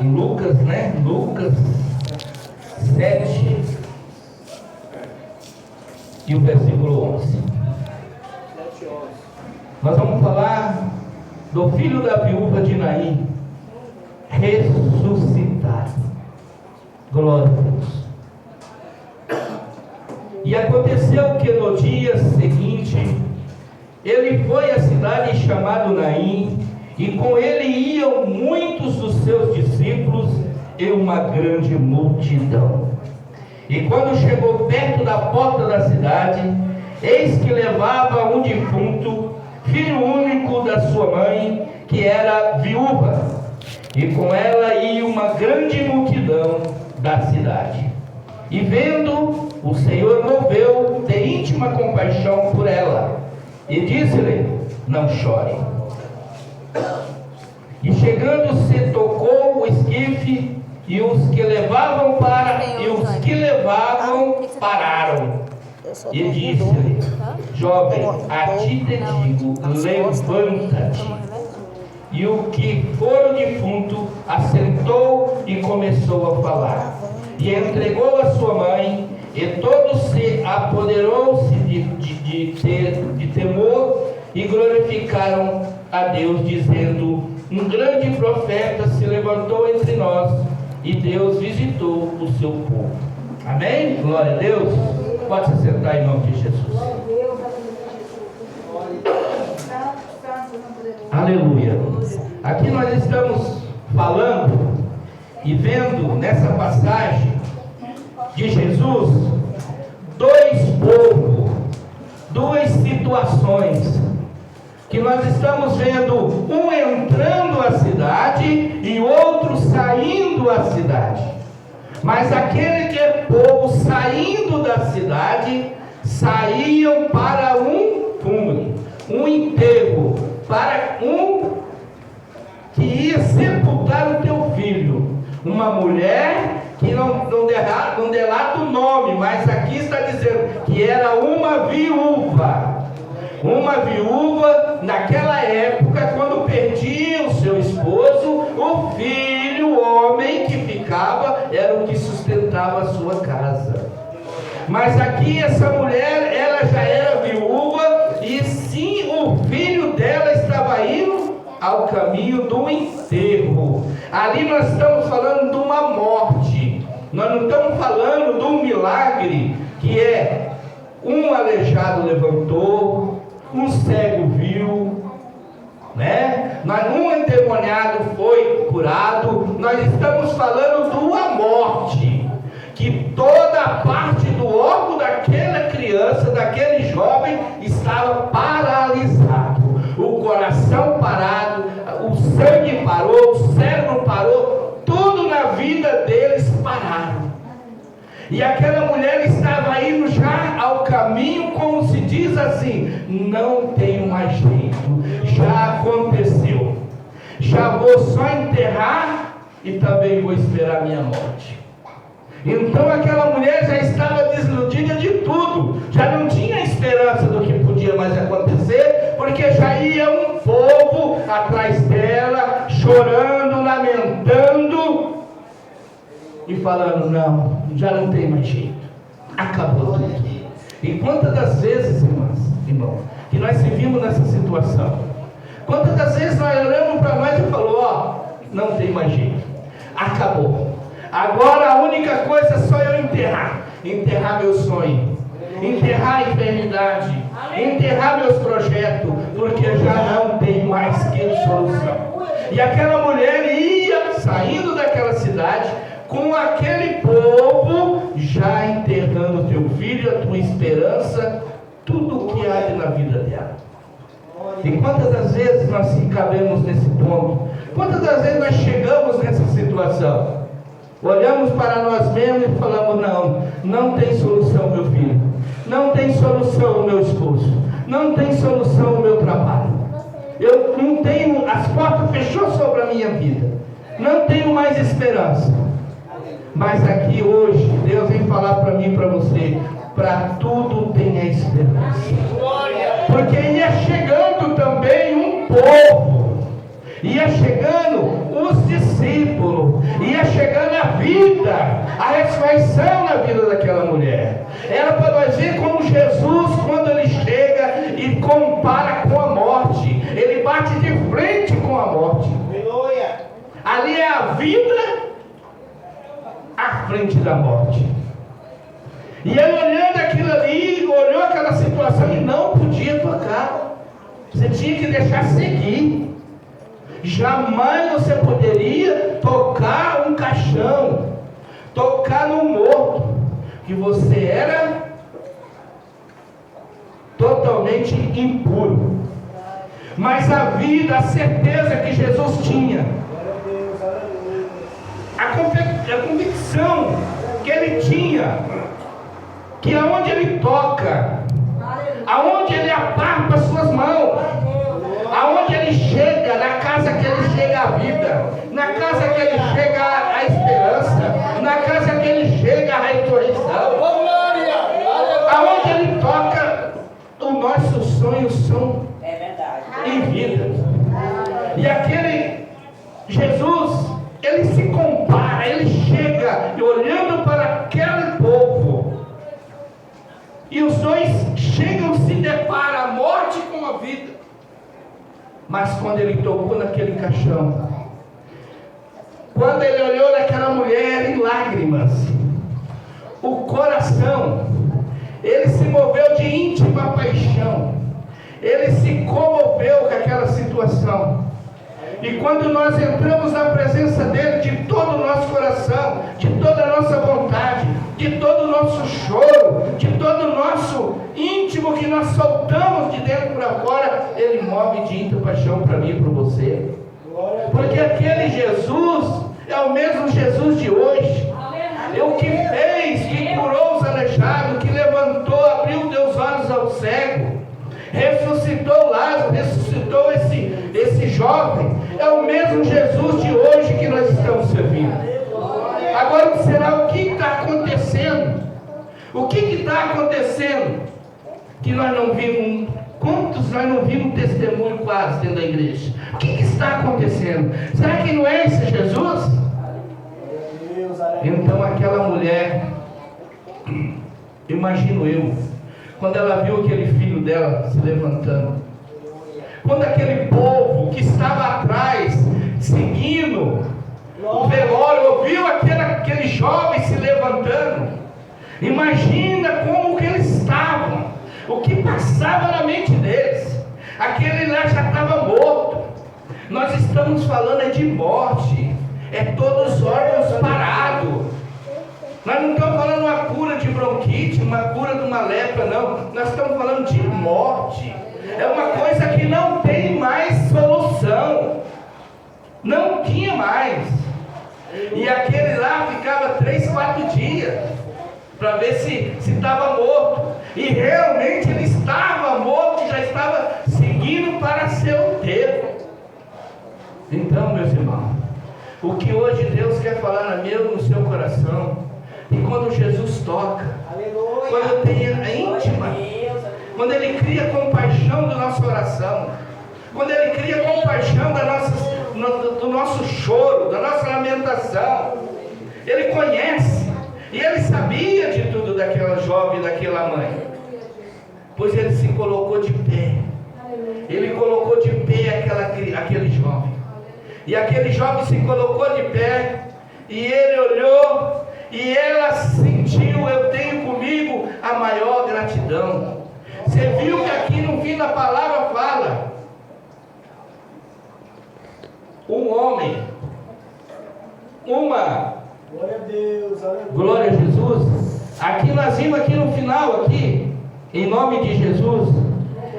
Lucas, né? Lucas 7 e o versículo 11. Nós vamos falar do filho da viúva de Naim ressuscitado. Glória a Deus. E aconteceu que no dia seguinte ele foi à cidade chamada Naim, e com ele iam muitos dos seus discípulos e uma grande multidão. E quando chegou perto da porta da cidade, eis que levava um defunto, filho único da sua mãe, que era viúva, e com ela ia uma grande multidão da cidade. E vendo, o Senhor moveu de íntima compaixão por ela, e disse-lhe: não chore. E chegando-se, tocou o esquife, e os que levavam pararam. E disse-lhe: jovem, a ti te digo, levanta-te. E o que for o defunto assentou e começou a falar. E entregou a sua mãe, e todo se apoderou-se de temor, e glorificaram a Deus, dizendo: um grande profeta se levantou entre nós, e Deus visitou o seu povo. Amém? Glória a Deus. Pode se sentar em nome de Jesus. Aleluia. Aqui nós estamos falando e vendo nessa passagem de Jesus dois povos, duas situações que nós estamos vendo, um entrando a cidade e outro saindo a cidade. Mas aquele que é povo saindo da cidade, saíam para um túmulo, um enterro, para um que ia sepultar o teu filho. Uma mulher que não delata o nome, mas aqui está dizendo que era uma viúva. Uma viúva, naquela época, quando perdia o seu esposo, o filho, o homem que ficava, era o que sustentava a sua casa. Mas aqui essa mulher, ela já era viúva, e sim, o filho dela estava indo ao caminho do enterro. Ali nós estamos falando de uma morte. Nós não estamos falando de um milagre, que é um aleijado levantou, um cego viu, né? Um endemoniado foi curado. Nós estamos falando de uma morte, que toda a parte do órgão daquela criança, daquele jovem, estava paralisado. O coração parado, o sangue parou, o cérebro parou, tudo na vida deles pararam. E aquela mulher estava indo já ao caminho, como se diz assim: não tenho mais jeito, já aconteceu, já vou só enterrar e também vou esperar a minha morte. Então aquela mulher já estava desiludida de tudo, já não tinha esperança do que podia mais acontecer, porque já ia um povo atrás dela, chorando, lamentando e falando: não, já não tem mais jeito, acabou tudo. E quantas das vezes, irmão, que nós se vimos nessa situação? Quantas das vezes nós olhamos para nós e falamos: ó, não tem mais jeito, acabou. Agora a única coisa é só eu enterrar meu sonho, enterrar a enfermidade, enterrar meus projetos, porque já não tem mais solução. E aquela mulher ia saindo daquela cidade, com aquele povo, já enterrando teu filho, a tua esperança, tudo o que há na vida dela. E quantas das vezes nós cabemos nesse ponto? Quantas das vezes nós chegamos nessa situação? Olhamos para nós mesmos e falamos: não tem solução, meu filho, não tem solução o meu esposo, não tem solução o meu trabalho, eu não tenho, as portas fechou sobre a minha vida, não tenho mais esperança. Mas aqui hoje, Deus vem falar para mim e para você: para tudo tem a esperança. Porque ia chegando também um povo, ia chegando os discípulos, mostra a ressurreição na vida daquela mulher. Era para nós ver como Jesus, quando ele chega e compara com a morte, ele bate de frente com a morte. Ali é a vida à frente da morte. E ele olhando aquilo ali, olhou aquela situação e não podia tocar. Você tinha que deixar seguir. Jamais você poderia tocar um caixão, tocar no morto, que você era totalmente impuro. Mas a vida, a certeza que Jesus tinha, a convicção que ele tinha, que aonde ele toca, aonde ele aparta suas mãos, aonde ele chega, na casa que ele chega a vida, na casa que ele chega a esperança, na casa que ele chega a ressurreição, aonde ele toca, os nossos sonhos são em vida. E aquele Jesus, ele se compara, ele chega olhando para aquele povo, e os dois chegam, se deparam a morte com a vida. Mas quando ele tocou naquele caixão, quando ele olhou naquela mulher em lágrimas, o coração, ele se moveu de íntima paixão, ele se comoveu com aquela situação. E quando nós entramos na presença dele, de todo o nosso coração, de toda a nossa vontade, de todo o nosso choro, de todo o nosso íntimo que nós soltamos de dentro para fora, ele move de íntima paixão para mim e para você. Porque aquele Jesus é o mesmo Jesus de hoje. É o que fez, que curou os aleijados, que levantou, abriu os olhos ao cego, ressuscitou Lázaro, ressuscitou esse jovem. É o mesmo Jesus de hoje que nós estamos servindo. Agora, será o que está acontecendo? O que está acontecendo? Que nós não vimos, quantos nós não vimos testemunho quase dentro da igreja? O que está acontecendo? Será que não é esse Jesus? Então aquela mulher, imagino eu, quando ela viu aquele filho dela se levantando, quando aquele povo que estava atrás, seguindo o velório, ouviu aquele jovem se levantando, imagina como que eles estavam, o que passava na mente deles. Aquele lá já estava morto. Nós estamos falando de morte, é todos os órgãos parados. Nós não estamos falando uma cura de bronquite, uma cura de uma lepra, não. Nós estamos falando de morte. É uma coisa que não tem mais solução. Não tinha mais. E aquele lá ficava 3, 4 dias para ver se estava morto. E realmente ele estava morto, já estava seguindo para seu enterro. Então, meus irmãos, o que hoje Deus quer falar no seu coração, e quando Jesus toca, quando tem a íntima, quando ele cria compaixão da nossa oração, quando ele cria compaixão do nosso choro, da nossa lamentação, ele conhece, e ele sabia de tudo daquela jovem e daquela mãe, pois ele se colocou de pé, ele colocou de pé aquele jovem, e aquele jovem se colocou de pé, e ele olhou, e ela sentiu, eu tenho comigo a maior gratidão. Você viu que aqui no fim da palavra fala, um homem, uma, glória a Deus, aleluia. Glória a Jesus. Aqui nós vimos aqui no final, aqui, em nome de Jesus,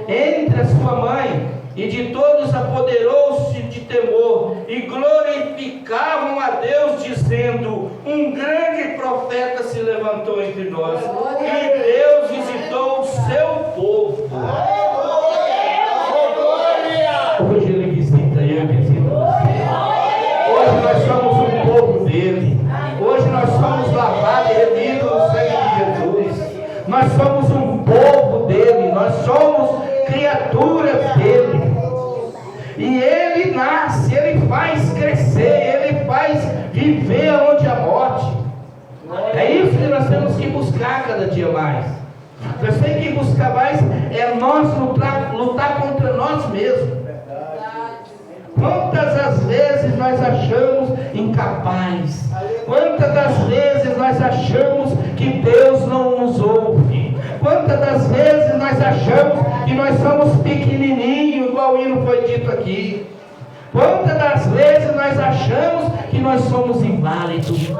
entre a sua mãe e de todos apoderou-se de temor e glorificavam a Deus, dizendo: um grande profeta se levantou entre nós, e Deus visitou o seu povo. Hoje ele visita e eu visito você. Hoje nós somos um povo dele. Hoje nós somos lavados e remidos no sangue de Jesus. Nós somos um povo dele. Nós somos criaturas dele. E ele nasce, ele faz crescer, ele faz viver onde a morte. nós temos que buscar cada dia mais. Nós temos que buscar mais é nós lutar contra nós mesmos. Quantas das vezes nós achamos incapazes? Quantas das vezes nós achamos que Deus não nos ouve? Quantas das vezes nós achamos que nós somos pequenininhos, igual o hino foi dito aqui? Quantas das vezes nós achamos que nós somos inválidos?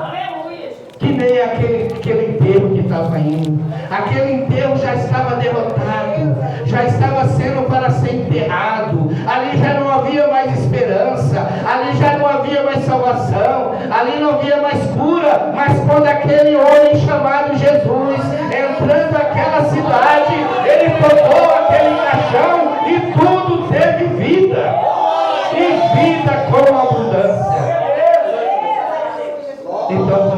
Que nem aquele enterro que estava indo. Aquele enterro já estava derrotado, já estava sendo para ser enterrado. Ali já não havia mais esperança, ali já não havia mais salvação, ali não havia mais cura. Mas quando aquele homem chamado Jesus, entrando naquela cidade, ele tocou aquele caixão e tudo teve vida, e vida com abundância. Então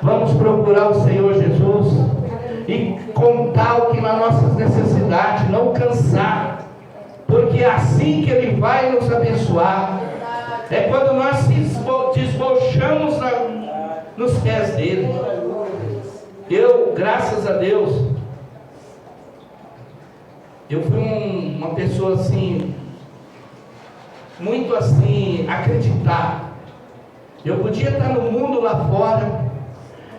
vamos procurar o Senhor Jesus e contar o que nas nossas necessidades, não cansar, porque é assim que Ele vai nos abençoar. É quando nós se desbochamos nos pés dEle. Eu, graças a Deus, eu fui uma pessoa assim, muito assim, acreditar. Eu podia estar no mundo lá fora,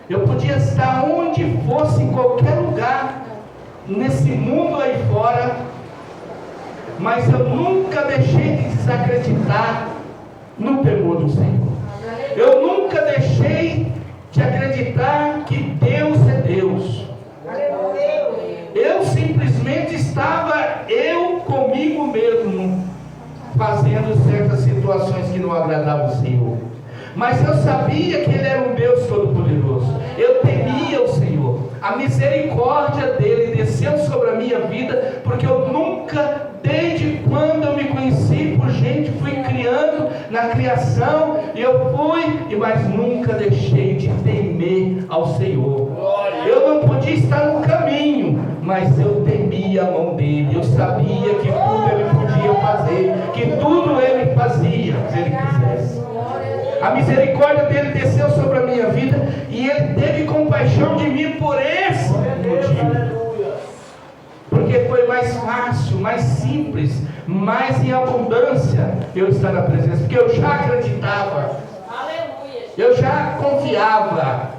eu podia estar onde fosse, em qualquer lugar, nesse mundo aí fora, mas eu nunca deixei de desacreditar no temor do Senhor. Eu nunca deixei de acreditar que Deus é Deus. Eu simplesmente estava comigo mesmo, fazendo certas situações que não agradavam o Senhor. Mas eu sabia que Ele era um Deus Todo-Poderoso. Eu temia o Senhor. A misericórdia dEle desceu sobre a minha vida, porque eu nunca, desde quando eu me conheci por gente, fui criando na criação, e eu fui, mas nunca deixei de temer ao Senhor. Eu não podia estar no caminho, mas eu temia a mão dEle. Eu sabia que tudo Ele podia fazer, que tudo Ele fazia, se Ele quisesse. A misericórdia dEle desceu sobre a minha vida, e Ele teve compaixão de mim por esse motivo. Porque foi mais fácil, mais simples, mais em abundância eu estar na presença. Porque eu já acreditava, eu já confiava.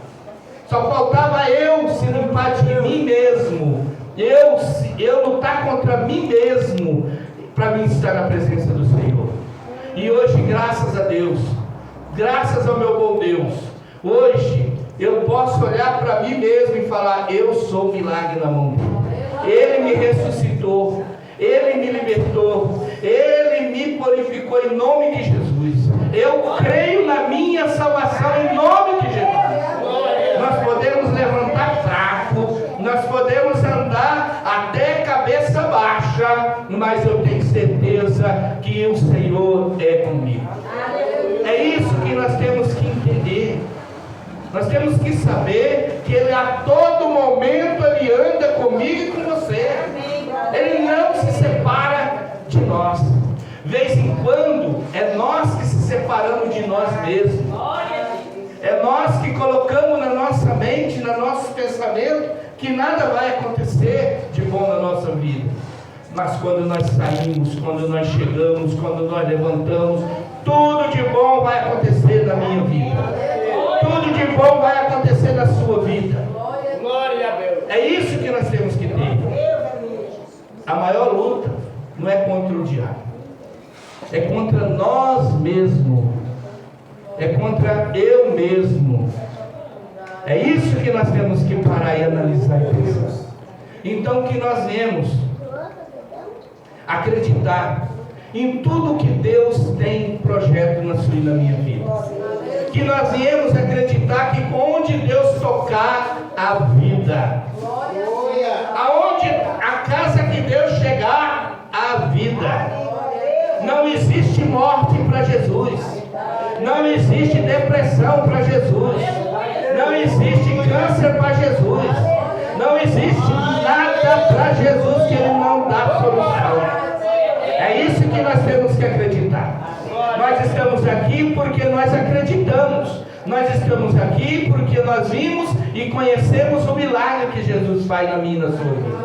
Só faltava eu se limpar de mim mesmo, eu lutar contra mim mesmo, para mim estar na presença do Senhor. E hoje, graças a Deus, graças ao meu bom Deus, hoje eu posso olhar para mim mesmo e falar: eu sou um milagre na mão dele. Ele me ressuscitou, Ele me libertou, Ele me purificou em nome de Jesus. Eu creio na minha salvação em nome de Jesus. Nós podemos levantar fraco, nós podemos andar até cabeça baixa, mas eu tenho certeza que o Senhor é comigo. É isso que nós temos que entender. Nós temos que saber que Ele a todo momento Ele anda comigo e com você. Ele não se separa de nós. De vez em quando é nós que se separamos de nós mesmos. É nós que colocamos na nossa mente, no nosso pensamento, que nada vai acontecer de bom na nossa vida. Mas quando nós saímos, quando nós chegamos, quando nós levantamos, tudo de bom vai acontecer na minha vida. Tudo de bom vai acontecer na sua vida. É isso que nós temos que ter. A maior luta não é contra o diabo, é contra nós mesmos, é contra eu mesmo. É isso que nós temos que parar e analisar e pensar. Então que nós vemos acreditar em tudo que Deus tem projeto na sua e na minha vida. Que nós viemos acreditar que onde Deus tocar a vida, aonde a casa que Deus chegar, a vida. Não existe morte para Jesus, não existe depressão para Jesus, não existe câncer para Jesus, não existe nada para Jesus que Ele não dá solução. É isso que nós temos que acreditar. Nós estamos aqui porque nós acreditamos. Nós estamos aqui porque nós vimos e conhecemos o milagre que Jesus faz na minha e na sua vida.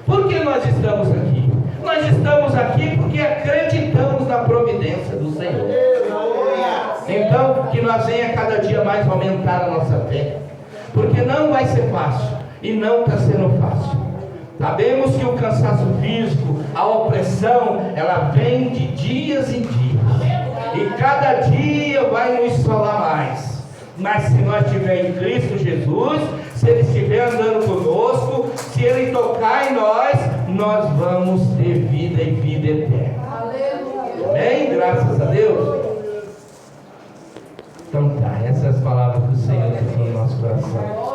Por que nós estamos aqui? Nós estamos aqui porque acreditamos na providência do Senhor. Então, que nós venha cada dia mais aumentar a nossa fé. Porque não vai ser fácil. E não está sendo fácil. Sabemos que o cansaço físico, a opressão, ela vem de dias em dias. E cada dia vai nos solar mais. Mas se nós estivermos em Cristo Jesus, se Ele estiver andando conosco, se Ele tocar em nós, nós vamos ter vida e vida eterna. Amém? Graças a Deus. Então tá, essas palavras do Senhor estão no nosso coração.